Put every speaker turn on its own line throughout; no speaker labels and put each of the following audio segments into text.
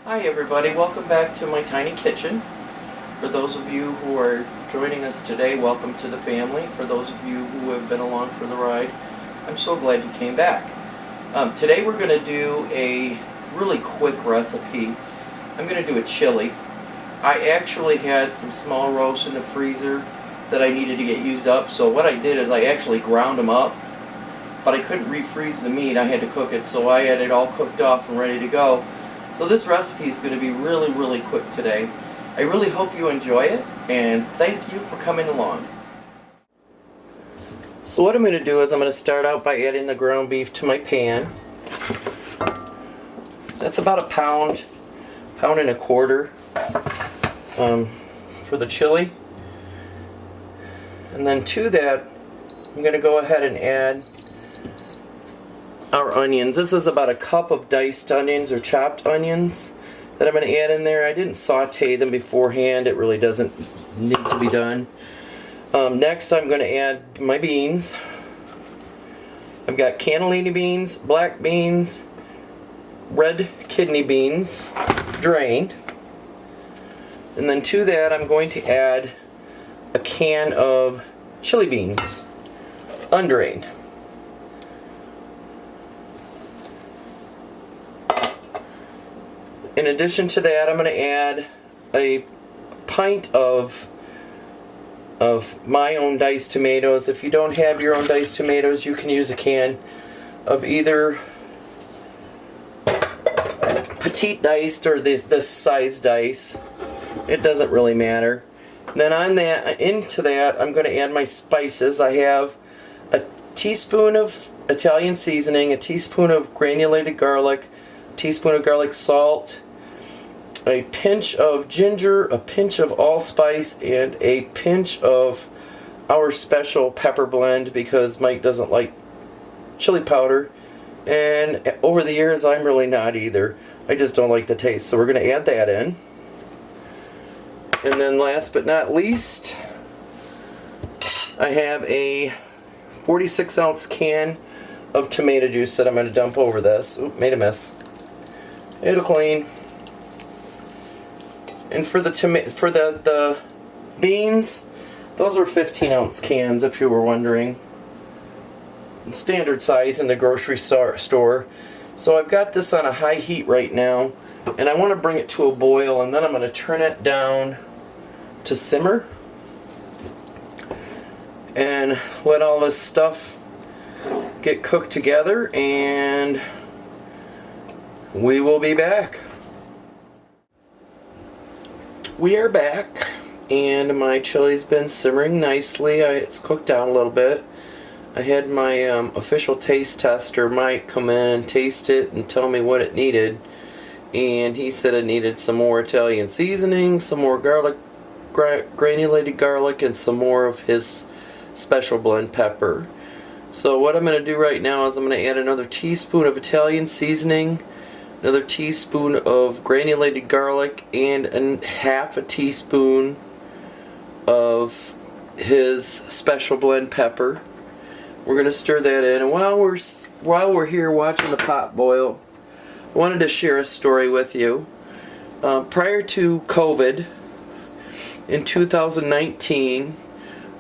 Hi everybody, welcome back to my tiny kitchen. For those of you who are joining us today, welcome to the family. For those of you who have been along for the ride, I'm so glad you came back. Today we're going to do a really quick recipe. I'm going to do a chili. I actually had some small roasts in the freezer that I needed to get used up, so what I did is I actually ground them up, but I couldn't refreeze the meat. I had to cook it, so I had it all cooked off and ready to go. So this recipe is going to be really quick today. I really hope you enjoy it, and thank you for coming along. So what I'm going to do is I'm going to start out by adding the ground beef to my pan. That's about a pound and a quarter for the chili. And then to that, I'm going to go ahead and add our onions. This is about a cup of diced onions or chopped onions that I'm going to add in there. I didn't saute them beforehand. It really doesn't need to be done. Next I'm going to add my beans. I've got cannellini beans, black beans, red kidney beans, drained. And then to that I'm going to add a can of chili beans, undrained. In addition to that, I'm going to add a pint of my own diced tomatoes. If you don't have your own diced tomatoes, you can use a can of either petite diced or this size dice. It doesn't really matter. And then into that, I'm going to add my spices. I have a teaspoon of Italian seasoning, a teaspoon of granulated garlic, a teaspoon of garlic salt, a pinch of ginger, a pinch of allspice, and a pinch of our special pepper blend because Mike doesn't like chili powder, and over the years I'm really not either. I just don't like the taste, so we're going to add that in. And then last but not least, I have a 46-ounce can of tomato juice that I'm going to dump over this. Oop, made a mess. It'll clean. And for the beans, those are 15-ounce cans, if you were wondering. Standard size in the grocery store. So I've got this on a high heat right now, and I want to bring it to a boil, and then I'm going to turn it down to simmer and let all this stuff get cooked together, and we will be back. We are back, and my chili's been simmering nicely. It's cooked down a little bit. I had my official taste tester, Mike, come in and taste it and tell me what it needed. And he said it needed some more Italian seasoning, some more garlic, granulated garlic, and some more of his special blend pepper. So what I'm going to do right now is I'm going to add another teaspoon of Italian seasoning, another teaspoon of granulated garlic, and half a teaspoon of his special blend pepper. We're going to stir that in, and while we're here watching the pot boil, I wanted to share a story with you. Prior to COVID, in 2019,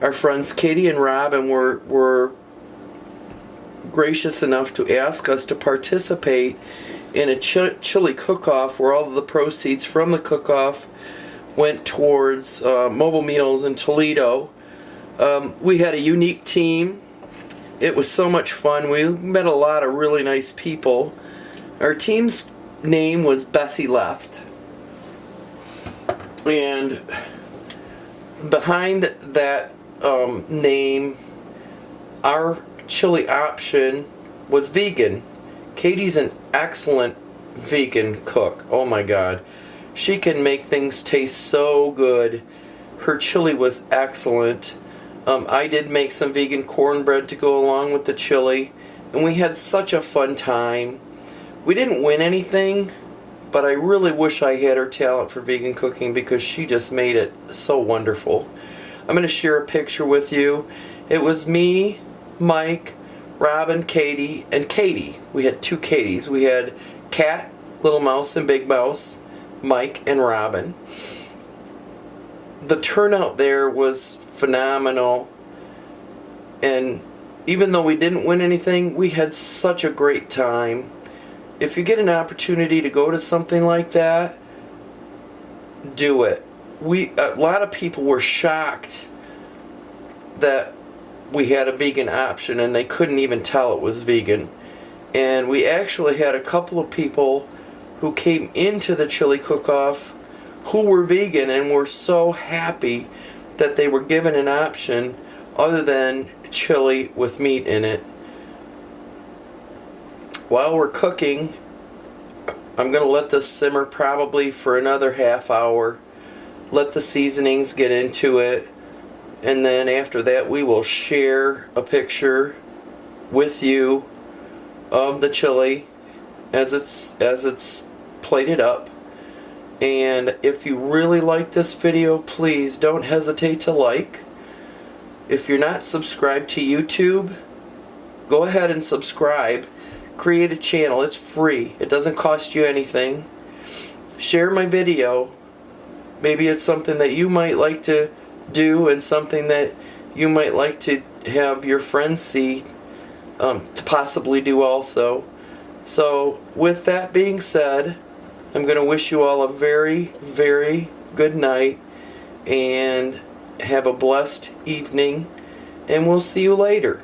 our friends Katie and Robin were gracious enough to ask us to participate in a chili cook-off where all of the proceeds from the cook-off went towards Mobile Meals in Toledo. We had a unique team. It was so much fun. We met a lot of really nice people. Our team's name was Bessie Left. And behind that name, our chili option was vegan. Katie's an excellent vegan cook. Oh my God. She can make things taste so good. Her chili was excellent. I did make some vegan cornbread to go along with the chili, and we had such a fun time. We didn't win anything, but I really wish I had her talent for vegan cooking because she just made it so wonderful. I'm going to share a picture with you. It was me, Mike, Robin, Katie, and Katie. We had two Katies. We had Cat, Little Mouse, and Big Mouse. Mike and Robin. The turnout there was phenomenal, and even though we didn't win anything, we had such a great time. If you get an opportunity to go to something like that, do it. A lot of people were shocked that we had a vegan option, and they couldn't even tell it was vegan. And we actually had a couple of people who came into the chili cook-off who were vegan and were so happy that they were given an option other than chili with meat in it. While we're cooking, I'm going to let this simmer probably for another half hour. Let the seasonings get into it, and then after that we will share a picture with you of the chili as it's plated up. And if you really like this video, please don't hesitate to like. If you're not subscribed to YouTube, go ahead and subscribe. Create a channel. It's free. It doesn't cost you anything. Share my video. Maybe it's something that you might like to do and something that you might like to have your friends see, to possibly do also. So with that being said, I'm going to wish you all a very, very good night and have a blessed evening, and we'll see you later.